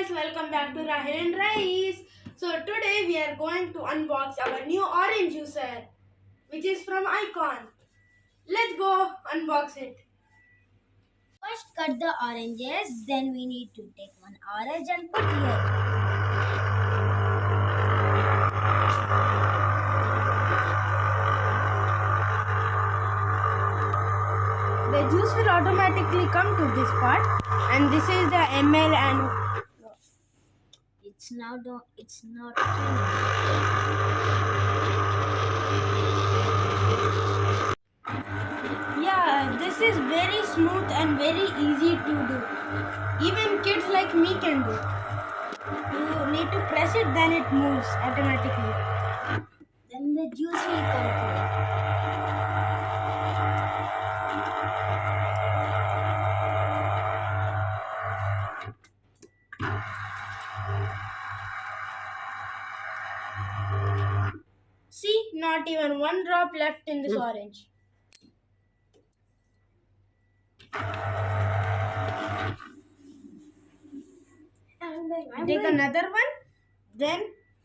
guys, welcome back to Rahil and Rice. So today we are going to unbox our new orange juicer, which is from Icon. Let's go unbox it. First cut the oranges, then we need to take one orange and put here. The juice will automatically come to this part, and this is the ml and It's not finished. yeah, this is very smooth and very easy to do. Even kids like me can do. You need to press it, then it moves automatically. Then the juice will come to it. See, not even one drop left in this orange. Take another one, then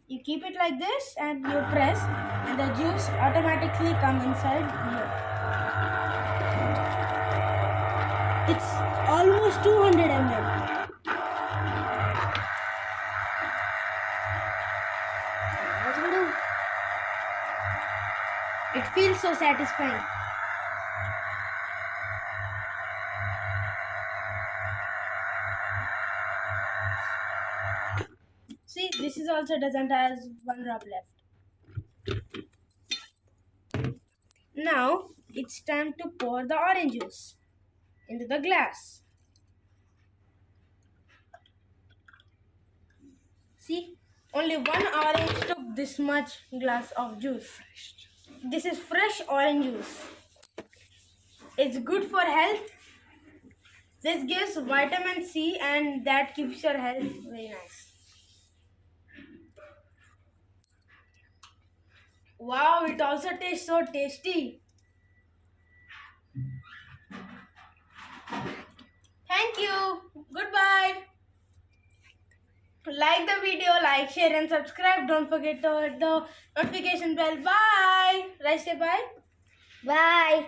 you keep it like this and you press and the juice automatically come inside here. It's almost 200 ml. It feels so satisfying. See, this is also doesn't have one drop left. Now it's time to pour the orange juice into the glass. See, only one orange took this much glass of juice. This is fresh orange juice. It's good for health. This gives vitamin C and that keeps your health very nice. Wow, it also tastes so tasty. Thank you. Goodbye. Like the video, like, share and subscribe. Don't forget to hit the notification bell. Bye. Rice say bye. Bye.